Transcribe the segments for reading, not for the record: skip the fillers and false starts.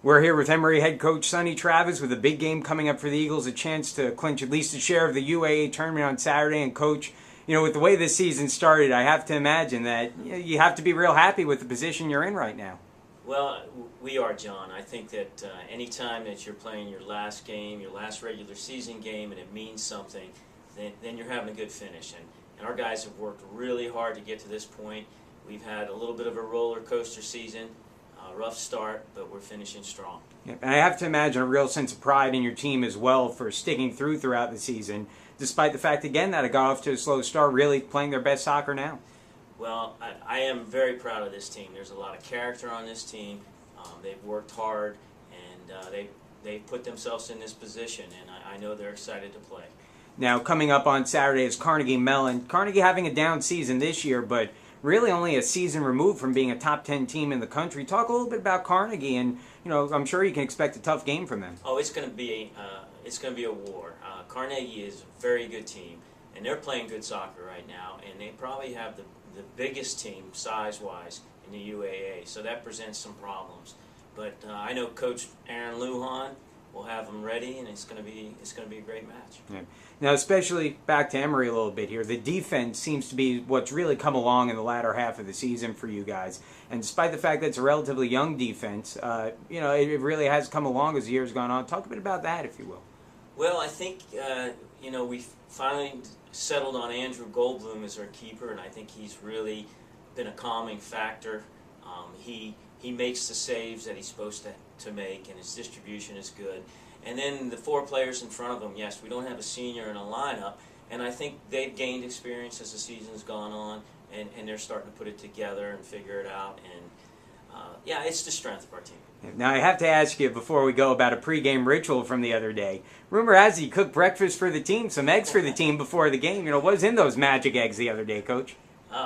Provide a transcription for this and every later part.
We're here with Emory head coach Sonny Travis with a big game coming up for the Eagles, a chance to clinch at least a share of the UAA tournament on Saturday. And coach, with the way this season started, I have to imagine that you have to be real happy with the position you're in right now. Well, we are, John. I think that any time that you're playing your last game, your last regular season game, and it means something, then you're having a good finish. And our guys have worked really hard to get to this point. We've had a little bit of a roller coaster season. Rough start, but we're finishing strong. Yeah, and I have to imagine a real sense of pride in your team as well for sticking throughout the season, despite the fact, again, that it got off to a slow start, really playing their best soccer now. Well, I am very proud of this team. There's a lot of character on this team. They've worked hard, and they've put themselves in this position, and I know they're excited to play. Now, coming up on Saturday is Carnegie Mellon. Carnegie having a down season this year, but really only a season removed from being a top 10 team in the country. Talk a little bit about Carnegie, and I'm sure you can expect a tough game from them. Oh, it's going to be a war. Carnegie is a very good team, and they're playing good soccer right now, and they probably have the biggest team size-wise in the UAA, so that presents some problems. But I know Coach Aaron Lujan will have them ready, and it's going to be a great match. Yeah. Now, especially back to Emory a little bit here, the defense seems to be what's really come along in the latter half of the season for you guys. And despite the fact that it's a relatively young defense, it really has come along as the years gone on. Talk a bit about that, if you will. Well, I think we finally settled on Andrew Goldblum as our keeper, and I think he's really been a calming factor. He makes the saves that he's supposed to make, and his distribution is good. And then the four players in front of him, yes, we don't have a senior in a lineup, and I think they've gained experience as the season's gone on, and they're starting to put it together and figure it out. And it's the strength of our team. Now, I have to ask you before we go about a pregame ritual from the other day. Rumor has it you cooked breakfast for the team, some eggs for the team before the game. What was in those magic eggs the other day, Coach?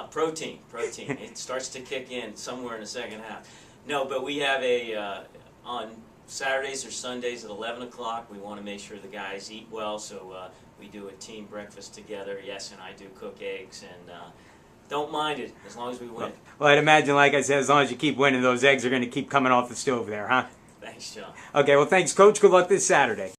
Protein. It starts to kick in somewhere in the second half. No, but we have on Saturdays or Sundays at 11 o'clock, we want to make sure the guys eat well, so we do a team breakfast together. Yes, and I do cook eggs, and don't mind it as long as we win. Well, I'd imagine, like I said, as long as you keep winning, those eggs are going to keep coming off the stove there, huh? Thanks, John. Okay, well, thanks, Coach. Good luck this Saturday.